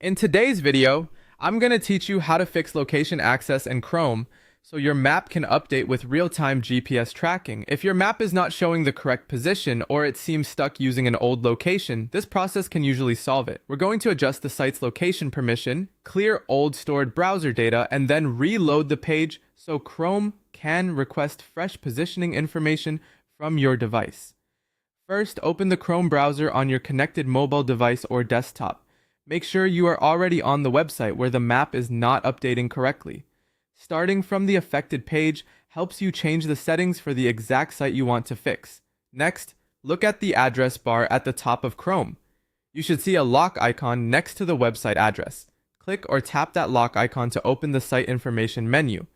In today's video, I'm going to teach you how to fix location access in Chrome so your map can update with real-time GPS tracking. If your map is not showing the correct position or it seems stuck using an old location, this process can usually solve it. We're going to adjust the site's location permission, clear old stored browser data, and then reload the page so Chrome can request fresh positioning information from your device. First, open the Chrome browser on your connected mobile device or desktop. Make sure you are already on the website where the map is not updating correctly. Starting from the affected page helps you change the settings for the exact site you want to fix. Next, look at the address bar at the top of Chrome. You should see a lock icon next to the website address. Click or tap that lock icon to open the site information menu.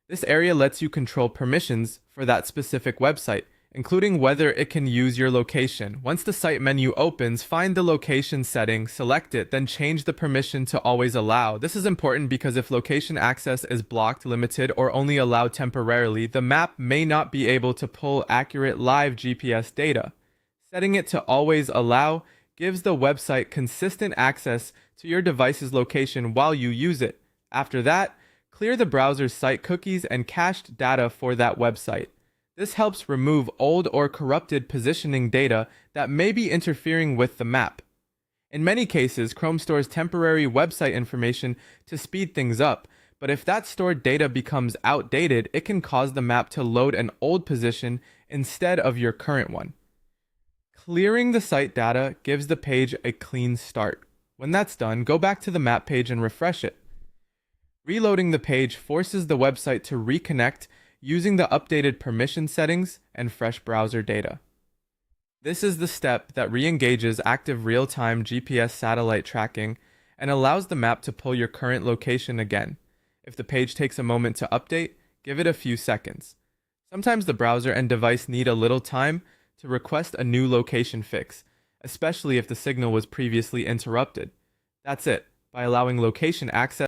This area lets you control permissions for that specific website, including whether it can use your location. Once the site menu opens, find the location setting, select it, then change the permission to always allow. This is important because if location access is blocked, limited, or only allowed temporarily, the map may not be able to pull accurate live GPS data. Setting it to always allow gives the website consistent access to your device's location while you use it. After that, clear the browser's site cookies and cached data for that website. This helps remove old or corrupted positioning data that may be interfering with the map. In many cases, Chrome stores temporary website information to speed things up, but if that stored data becomes outdated, it can cause the map to load an old position instead of your current one. Clearing the site data gives the page a clean start. When that's done, go back to the map page and refresh it. Reloading the page forces the website to reconnect using the updated permission settings and fresh browser data. This is the step that re-engages active real-time GPS satellite tracking and allows the map to pull your current location again. If the page takes a moment to update, give it a few seconds. Sometimes the browser and device need a little time to request a new location fix, especially if the signal was previously interrupted. That's it. By allowing location access